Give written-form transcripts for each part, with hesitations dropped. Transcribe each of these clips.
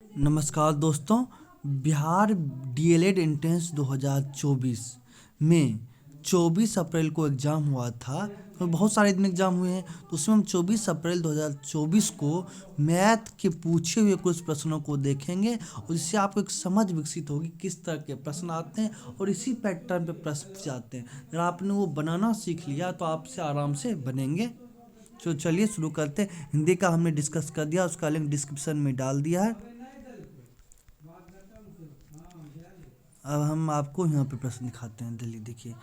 नमस्कार दोस्तों। Bihar DElEd entrance 2024 में 24 अप्रैल को एग्ज़ाम हुआ था। तो बहुत सारे दिन एग्ज़ाम हुए हैं, तो उसमें हम 24 अप्रैल 2024 को मैथ के पूछे हुए कुछ प्रश्नों को देखेंगे और इससे आपको एक समझ विकसित होगी किस तरह के प्रश्न आते हैं और इसी पैटर्न पे प्रश्न पूछे जाते हैं। अगर आपने वो बनाना सीख लिया तो आपसे आराम से बनेंगे। तो चलिए शुरू करते हैं। हिंदी का हमने डिस्कस कर दिया, उसका लिंक डिस्क्रिप्शन में डाल दिया है। अब हम आपको यहाँ पे प्रश्न दिखाते हैं। दिल्ली देखिए,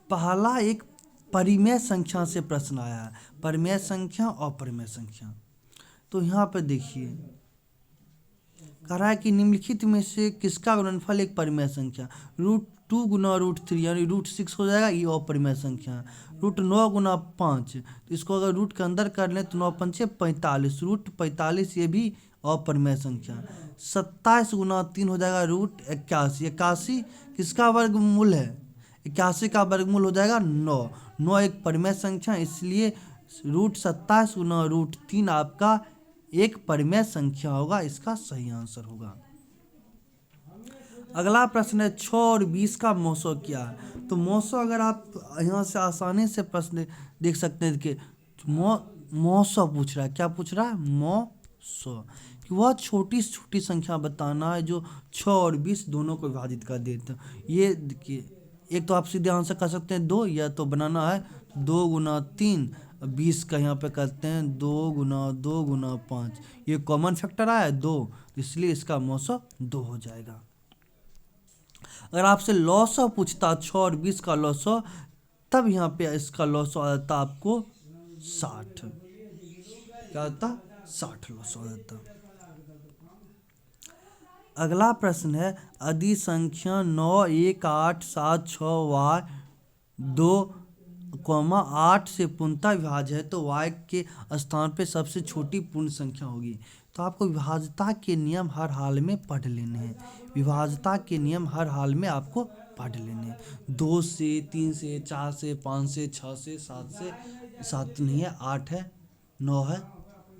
पहला एक परिमेय संख्या से प्रश्न आया है। परिमेय संख्या और अपरिमेय संख्या। तो यहाँ पे देखिए, कह रहा है कि निम्नलिखित में से किसका गुणनफल एक परिमेय संख्या। √2 गुना √3 यानी √6 हो जाएगा, ये अपरिमेय संख्या। √9 गुना 5, तो इसको अगर रूट के अंदर कर लें तो 9 पंचे 45, √45 ये भी अपरिमेय संख्या। 27 गुना 3 हो जाएगा √81। 81 किसका वर्गमूल है? 81 का वर्गमूल हो जाएगा 9। 9 एक परिमेय संख्या, इसलिए √27 गुना √3 आपका एक परिमेय संख्या होगा। इसका सही आंसर होगा। अगला प्रश्न है 6 और 20 का मौसो क्या है। तो मौसो अगर आप यहाँ से आसानी से प्रश्न देख सकते हैं कि मौसो पूछ रहा है। क्या पूछ रहा है? मौसो। कि वह छोटी से छोटी संख्या बताना है जो 6 और 20 दोनों को विभाजित कर देते हैं। ये देखिए, एक तो आप सीधे आंसर कर सकते हैं 2, या तो बनाना है 2 गुना 3, 20 का यहाँ पे करते हैं 2 गुना 5। ये कॉमन फैक्टर आया 2, इसलिए इसका मौसो 2 हो जाएगा। अगर आपसे लॉसो पूछता 6 और 20 का लॉसो, तब यहाँ पे इसका लॉसो आ जाता आपको 60। क्या आता? 60 लॉसो आ जाता। अगला प्रश्न है यदि संख्या 9, 1, 8, 7, 6 y 2, 8 से पूर्णतः विभाज्य है तो y के स्थान पे सबसे छोटी पूर्ण संख्या होगी। तो आपको विभाज्यता के नियम हर हाल में पढ़ लेने हैं। विभाज्यता के नियम हर हाल में आपको पढ़ लेने हैं। 2 से, 3 से, 4 से, 5 से, 6 से, 7 से, 7 नहीं है, 8 है, 9 है,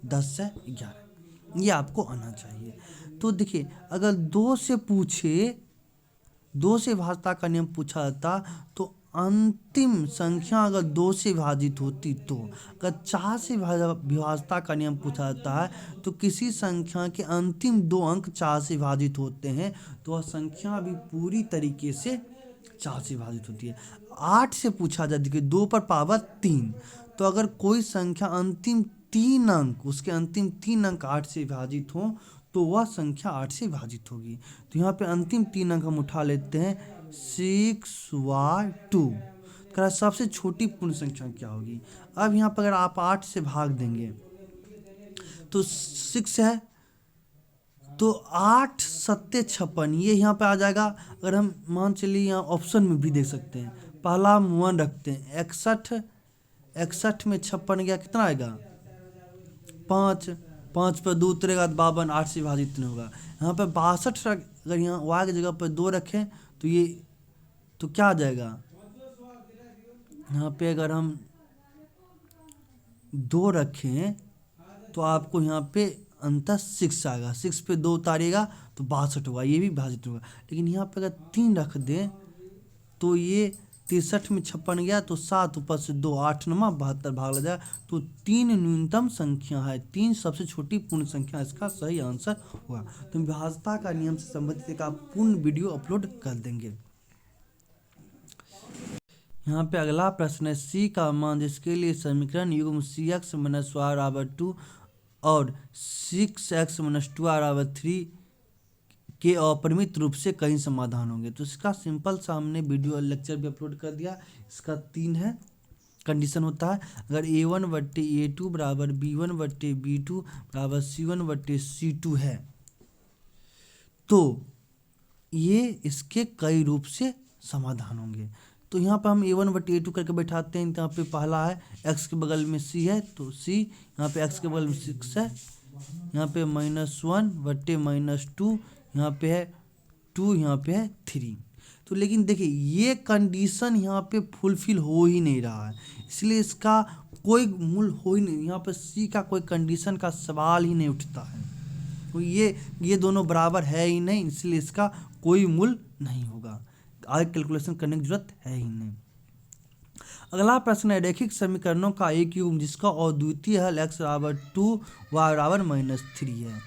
10 है, 11, ये आपको आना चाहिए। तो देखिए, अगर 2 से पूछे, 2 से विभाज्यता का नियम पूछा जाता तो अंतिम संख्या अगर 2 से विभाजित होती तो, अगर 4 से विभाज्यता का नियम पूछा जाता है तो किसी संख्या के अंतिम 2 अंक 4 से विभाजित होते हैं तो वह संख्या भी पूरी तरीके से 4 से विभाजित होती है। 8 से पूछा जाता है कि 2 पर पावर 3, तो अगर कोई संख्या अंतिम 3 अंक, उसके अंतिम 3 अंक 8 से विभाजित हों तो वह संख्या 8 से विभाजित होगी। तो यहाँ पे अंतिम 3 अंक हम उठा लेते हैं 6y2। सबसे छोटी पूर्ण संख्या क्या होगी? अब यहाँ पर अगर आप 8 से भाग देंगे तो 6 है, तो 8 सत्ते 56, ये यहाँ पे आ जाएगा। अगर हम मान चलिए यहाँ ऑप्शन में भी देख सकते हैं, पहला हम 1 रखते हैं, 61 में 56 गया, कितना आएगा? 5। 5 पर 2 उतरेगा तो 52, 8 से विभाजित नहीं होगा। यहाँ पर 62 अगर यहाँ y की जगह पर 2 रखें तो ये तो क्या आ जाएगा? यहाँ पे अगर हम 2 रखें तो आपको यहाँ पे अंतर 6 आएगा। 6 पे 2 उतारिएगा तो 62 होगा, ये भी विभाजित होगा। लेकिन यहाँ पे अगर 3 रख दें तो ये 63 में 56 गया तो 7 ऊपर से 2, 8 नमा 72 भाग लग जाए। तो 3 न्यूनतम संख्या है, 3 सबसे छोटी पूर्ण संख्या, इसका सही आंसर होगा। तो विभाज्यता का नियम से संबंधित एक आप पूर्ण वीडियो अपलोड कर देंगे। यहाँ पे अगला प्रश्न है c का मान जिसके लिए समीकरण युग्म cx - y 2 और 6x - 2y 3 के अपरिमित रूप से कई समाधान होंगे। तो इसका सिंपल सा हमने वीडियो लेक्चर भी अपलोड कर दिया। इसका 3 है कंडीशन होता है। अगर a1/a2 बराबर b1/b2 बराबर c1/c2 है तो ये इसके कई रूप से समाधान होंगे। तो यहाँ पर हम a1/a2 करके बैठाते हैं। यहाँ पे पहला है x के बगल में c है तो c, यहाँ पे x के बगल में 6 है, यहाँ पे -1/-2, यहाँ पे है 2, यहाँ पे है 3। तो लेकिन देखिए ये कंडीशन यहाँ पे फुलफिल हो ही नहीं रहा है, इसलिए इसका कोई मूल हो ही नहीं। यहाँ पे c का कोई कंडीशन का सवाल ही नहीं उठता है। ये दोनों बराबर है ही नहीं, इसलिए इसका कोई मूल नहीं होगा, आगे कैलकुलेशन करने की जरूरत है ही नहीं। अगला प्रश्न है रैखिक समीकरणों का एक युग्म जिसका अद्वितीय हल x बराबर 2 y बराबर -3 है।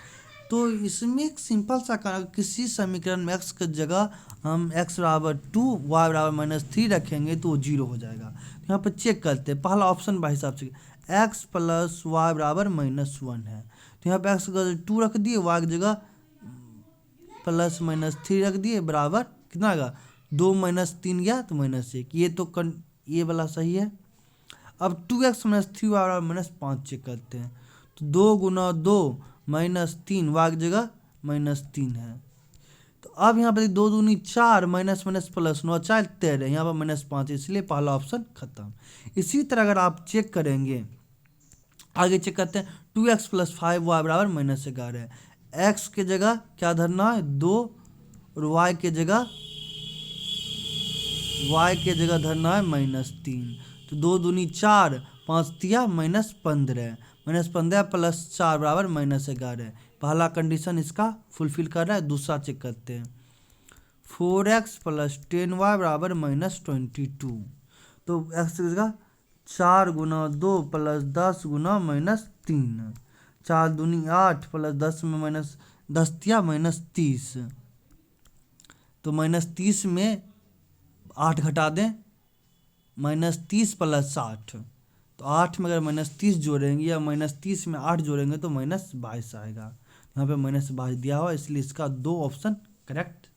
तो इसमें एक सिंपल सा किसी समीकरण में x की जगह हम x बराबर 2 y बराबर -3 रखेंगे तो वो 0 हो जाएगा। तो यहाँ पर चेक करते हैं, पहला ऑप्शन भाई हिसाब से x प्लस वाई बराबर -1 है, तो यहाँ पर x की जगह 2 रख दिए, y की जगह प्लस -3 रख दिए, बराबर कितना आएगा 2 - 3 गया तो -1, ये तो ये वाला सही है। अब 2x - 3 बराबर -5 चेक करते हैं, तो 2 गुना 2 -3 वाई की जगह -3 है। तो अब यहाँ पर 2 दूनी 4 माइनस प्लस 9 4 13, यहाँ पर -5, इसलिए पहला ऑप्शन खत्म। इसी तरह अगर आप चेक करेंगे, आगे चेक करते हैं 2x + 5 वाई बराबर -11, x के जगह क्या धरना है 2 और y के जगह धरना है -3, तो 2 दूनी 4 5 तिया -15, -15 + 4 बराबर -11, पहला कंडीशन इसका फुलफिल कर रहा है। दूसरा चेक करते हैं 4x + 10y बराबर -22, तो x की जगह 4 गुना 2 + 10 गुना -3, 4 दूनी 8 + 10 में -10 तिया -30, तो -30 में 8 घटा दें, -30 + 60, तो 8 में अगर -30 जोड़ेंगे या -30 में 8 जोड़ेंगे तो -22 आएगा। यहाँ पे -22 दिया हुआ, इसलिए इसका 2 ऑप्शन करेक्ट